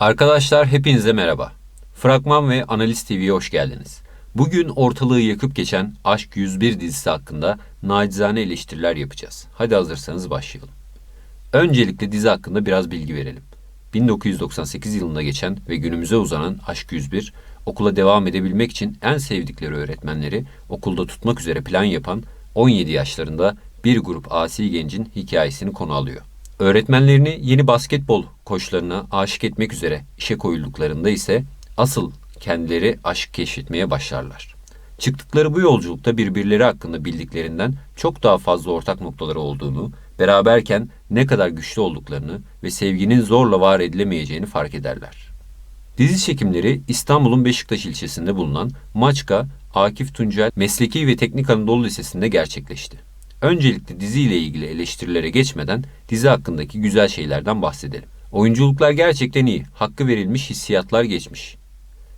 Arkadaşlar hepinize merhaba. Fragman ve Analiz TV'ye hoş geldiniz. Bugün ortalığı yakıp geçen Aşk 101 dizisi hakkında nacizane eleştiriler yapacağız. Hadi hazırsanız başlayalım. Öncelikle dizi hakkında biraz bilgi verelim. 1998 yılında geçen ve günümüze uzanan Aşk 101, okula devam edebilmek için en sevdikleri öğretmenleri okulda tutmak üzere plan yapan 17 yaşlarında bir grup asi gencin hikayesini konu alıyor. Öğretmenlerini yeni basketbol koçlarına aşık etmek üzere işe koyulduklarında ise asıl kendileri aşk keşfetmeye başlarlar. Çıktıkları bu yolculukta birbirleri hakkında bildiklerinden çok daha fazla ortak noktaları olduğunu, beraberken ne kadar güçlü olduklarını ve sevginin zorla var edilemeyeceğini fark ederler. Dizi çekimleri İstanbul'un Beşiktaş ilçesinde bulunan Maçka Akif Tuncel Mesleki ve Teknik Anadolu Lisesi'nde gerçekleşti. Öncelikle diziyle ilgili eleştirilere geçmeden dizi hakkındaki güzel şeylerden bahsedelim. Oyunculuklar gerçekten iyi, hakkı verilmiş hissiyatlar geçmiş.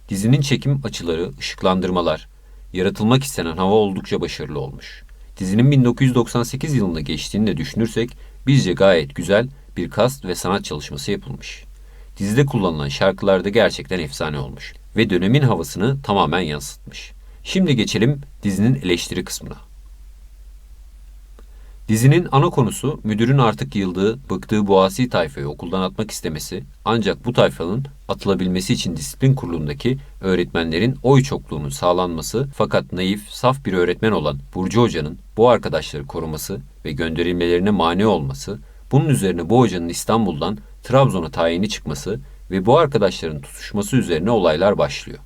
Dizinin çekim açıları, ışıklandırmalar, yaratılmak istenen hava oldukça başarılı olmuş. Dizinin 1998 yılında geçtiğini de düşünürsek bizce gayet güzel bir kast ve sanat çalışması yapılmış. Dizide kullanılan şarkılar da gerçekten efsane olmuş ve dönemin havasını tamamen yansıtmış. Şimdi geçelim dizinin eleştiri kısmına. Dizinin ana konusu müdürün artık yıldığı, bıktığı bu asi tayfayı okuldan atmak istemesi, ancak bu tayfanın atılabilmesi için disiplin kurulundaki öğretmenlerin oy çokluğunun sağlanması, fakat naif, saf bir öğretmen olan Burcu Hoca'nın bu arkadaşları koruması ve gönderilmelerine mani olması, bunun üzerine bu hocanın İstanbul'dan Trabzon'a tayini çıkması ve bu arkadaşların tutuşması üzerine olaylar başlıyor.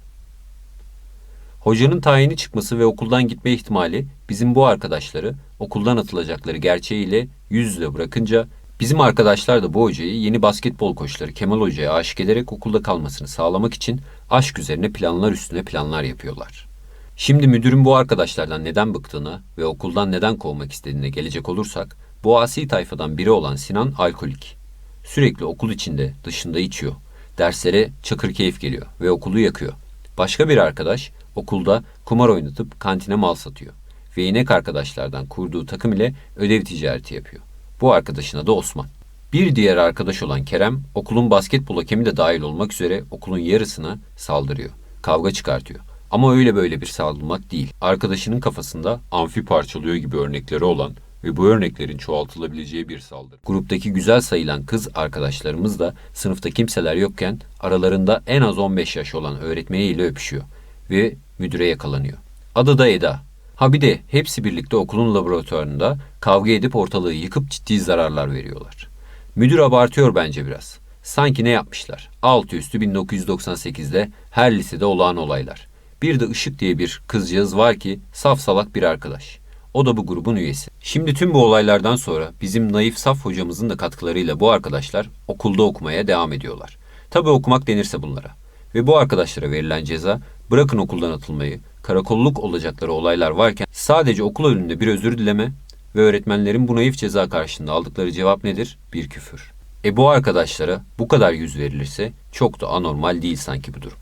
Hocanın tayini çıkması ve okuldan gitme ihtimali bizim bu arkadaşları okuldan atılacakları gerçeğiyle yüz yüze bırakınca bizim arkadaşlar da bu hocayı yeni basketbol koçları Kemal Hoca'ya aşık ederek okulda kalmasını sağlamak için aşk üzerine planlar üstüne planlar yapıyorlar. Şimdi müdürün bu arkadaşlardan neden bıktığına ve okuldan neden kovmak istediğine gelecek olursak, bu asi tayfadan biri olan Sinan alkolik. Sürekli okul içinde, dışında içiyor. Derslere çakır keyif geliyor ve okulu yakıyor. Başka bir arkadaş okulda kumar oynatıp kantine mal satıyor ve inek arkadaşlardan kurduğu takım ile ödev ticareti yapıyor. Bu arkadaşın adı Osman. Bir diğer arkadaş olan Kerem, okulun basketbol hakemi de dahil olmak üzere okulun yarısına saldırıyor. Kavga çıkartıyor. Ama öyle böyle bir saldırmak değil. Arkadaşının kafasında amfi parçalıyor gibi örnekleri olan ve bu örneklerin çoğaltılabileceği bir saldırı. Gruptaki güzel sayılan kız arkadaşlarımız da sınıfta kimseler yokken aralarında en az 15 yaş olan öğretmeniyle öpüşüyor ve müdüre yakalanıyor. Adı da Eda. Ha bir de hepsi birlikte okulun laboratuvarında kavga edip ortalığı yıkıp ciddi zararlar veriyorlar. Müdür abartıyor bence biraz. Sanki ne yapmışlar? Altı üstü 1998'de her lisede olağan olaylar. Bir de Işık diye bir kızcağız var ki saf salak bir arkadaş. O da bu grubun üyesi. Şimdi tüm bu olaylardan sonra bizim naif saf hocamızın da katkılarıyla bu arkadaşlar okulda okumaya devam ediyorlar. Tabii okumak denirse bunlara. Ve bu arkadaşlara verilen ceza, bırakın okuldan atılmayı, karakolluk olacakları olaylar varken sadece okul önünde bir özür dileme ve öğretmenlerin bu naif ceza karşısında aldıkları cevap nedir? Bir küfür. Bu arkadaşlara bu kadar yüz verilirse çok da anormal değil sanki bu durum.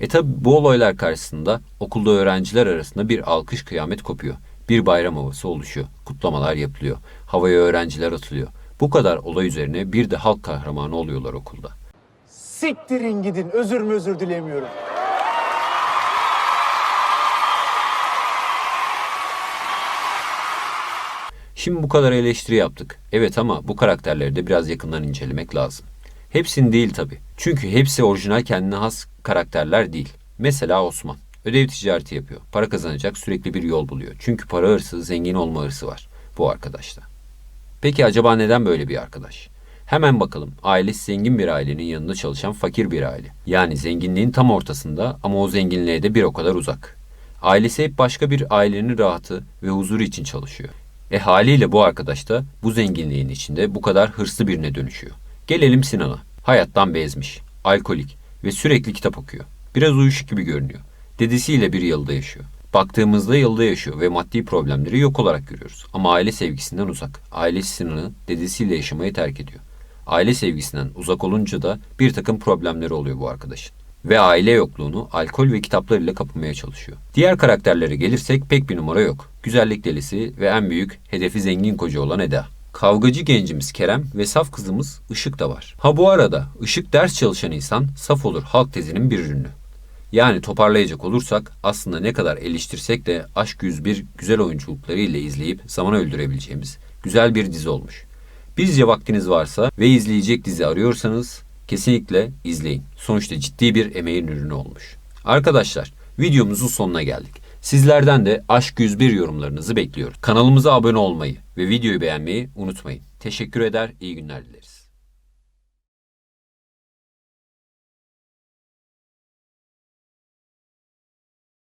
Tabi bu olaylar karşısında okulda öğrenciler arasında bir alkış kıyamet kopuyor. Bir bayram havası oluşuyor. Kutlamalar yapılıyor. Havaya öğrenciler atılıyor. Bu kadar olay üzerine bir de halk kahramanı oluyorlar okulda. Siktirin gidin. Özür dilemiyorum. Şimdi bu kadar eleştiri yaptık. Evet, ama bu karakterleri de biraz yakından incelemek lazım. Hepsini değil tabii. Çünkü hepsi orijinal, kendine has karakterler değil. Mesela Osman. Ödev ticareti yapıyor. Para kazanacak sürekli bir yol buluyor. Çünkü para hırsı, zengin olma hırsı var bu arkadaşta. Peki acaba neden böyle bir arkadaş? Hemen bakalım. Ailesi zengin bir ailenin yanında çalışan fakir bir aile. Yani zenginliğin tam ortasında ama o zenginliğe de bir o kadar uzak. Ailesi hep başka bir ailenin rahatı ve huzuru için çalışıyor. Haliyle bu arkadaş da bu zenginliğin içinde bu kadar hırslı birine dönüşüyor. Gelelim Sinan'a. Hayattan bezmiş, alkolik ve sürekli kitap okuyor. Biraz uyuşuk gibi görünüyor. Dedesiyle bir yılda yaşıyor. Baktığımızda yılda yaşıyor ve maddi problemleri yok olarak görüyoruz. Ama aile sevgisinden uzak. Ailesi Sinan'ı dedesiyle yaşamayı terk ediyor. Aile sevgisinden uzak olunca da bir takım problemleri oluyor bu arkadaşın. Ve aile yokluğunu alkol ve kitaplarıyla kapamaya çalışıyor. Diğer karakterlere gelirsek pek bir numara yok. Güzellik delisi ve en büyük hedefi zengin koca olan Eda. Kavgacı gencimiz Kerem ve saf kızımız Işık da var. Ha bu arada Işık ders çalışan insan, saf olur halk tezinin bir ürünü. Yani toparlayacak olursak aslında ne kadar eleştirsek de Aşk 101 güzel oyunculuklarıyla izleyip zaman öldürebileceğimiz güzel bir dizi olmuş. Bizce vaktiniz varsa ve izleyecek dizi arıyorsanız kesinlikle izleyin. Sonuçta ciddi bir emeğin ürünü olmuş. Arkadaşlar, videomuzun sonuna geldik. Sizlerden de Aşk 101 yorumlarınızı bekliyoruz. Kanalımıza abone olmayı ve videoyu beğenmeyi unutmayın. Teşekkür eder, iyi günler dileriz.